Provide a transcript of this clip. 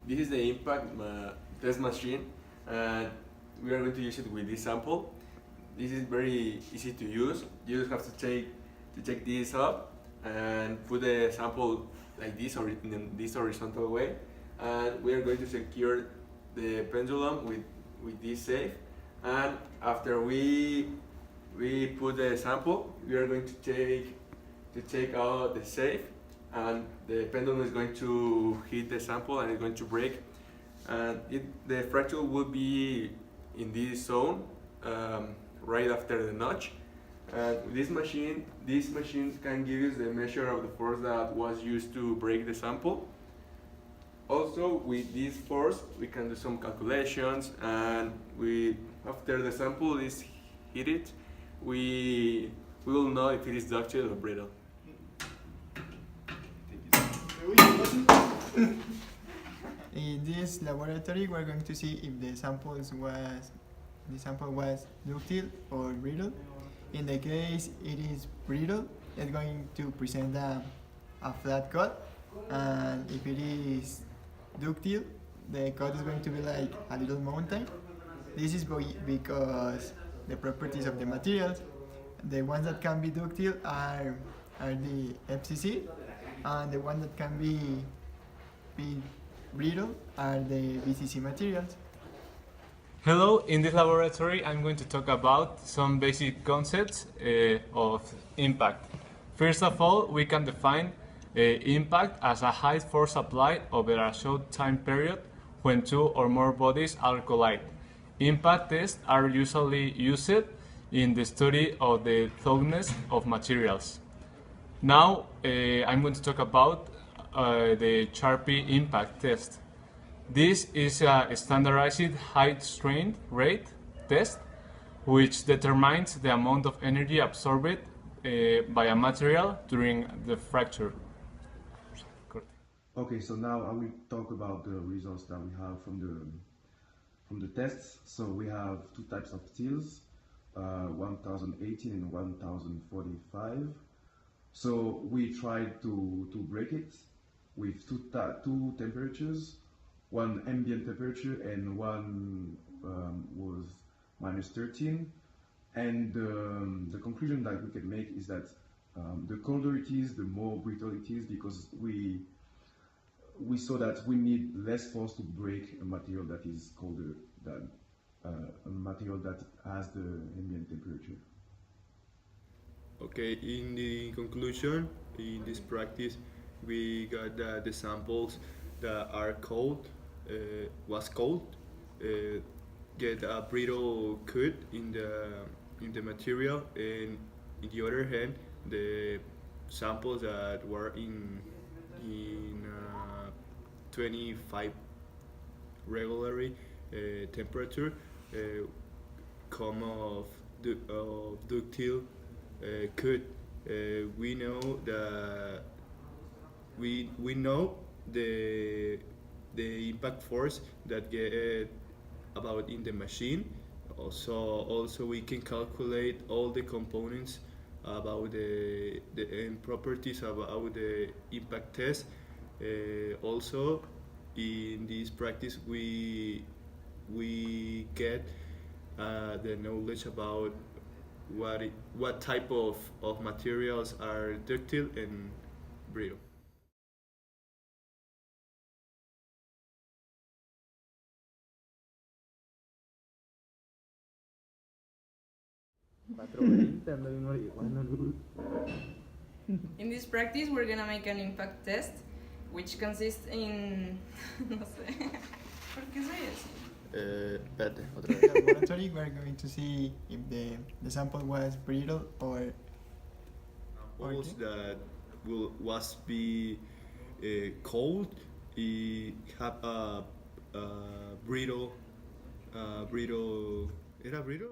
This is the impact test machine, and we are going to use it with this sample. This is very easy to use. You just have to take this up and put the sample like this or in this horizontal way, and we are going to secure the pendulum with this safe. And after we put the sample, we are going to take out the safe, and the pendulum is going to hit the sample and it's going to break, and the fracture will be in this zone right after the notch. And this machine can give us the measure of the force that was used to break the sample. Also, with this force we can do some calculations, and after the sample is heated, we will know if it is ductile or brittle. In this laboratory, we're going to see if the sample was ductile or brittle. In the case it is brittle, it's going to present a flat cut, and if it is ductile, the cut is going to be like a little mountain. This is because the properties of the materials. The ones that can be ductile are the FCC, and the ones that can be brittle are the BCC materials. Hello, in this laboratory I'm going to talk about some basic concepts of impact. First of all, we can define impact as a high force applied over a short time period when two or more bodies are collide. Impact tests are usually used in the study of the toughness of materials. Now I'm going to talk about the Charpy impact test. This is a standardized height strain rate test which determines the amount of energy absorbed by a material during the fracture. Okay, so now I will talk about the results that we have from the tests. So we have two types of steels, 1018 and 1045. So we tried to break it with two temperatures, one ambient temperature and one was -13. And the conclusion that we can make is that the colder it is, the more brittle it is, because we saw that we need less force to break a material that is colder than a material that has the ambient temperature. Okay, in the conclusion, in this practice, we got that the samples that are cold, get a brittle cut in the material, and in the other hand, the samples that were in 25 regularly temperature come of ductile cut. We know that we know the impact force that get about in the machine. Also we can calculate all the components about the properties about the impact test. Also in this practice we get the knowledge about what type of materials are ductile and brittle. In this practice, we're gonna make an impact test, which consists in. No sé. ¿Por qué soy así? Espérate, otra In vez. the laboratory, we're going to see if the sample was brittle or Samples that was be cold, it have a brittle. ¿Era brittle?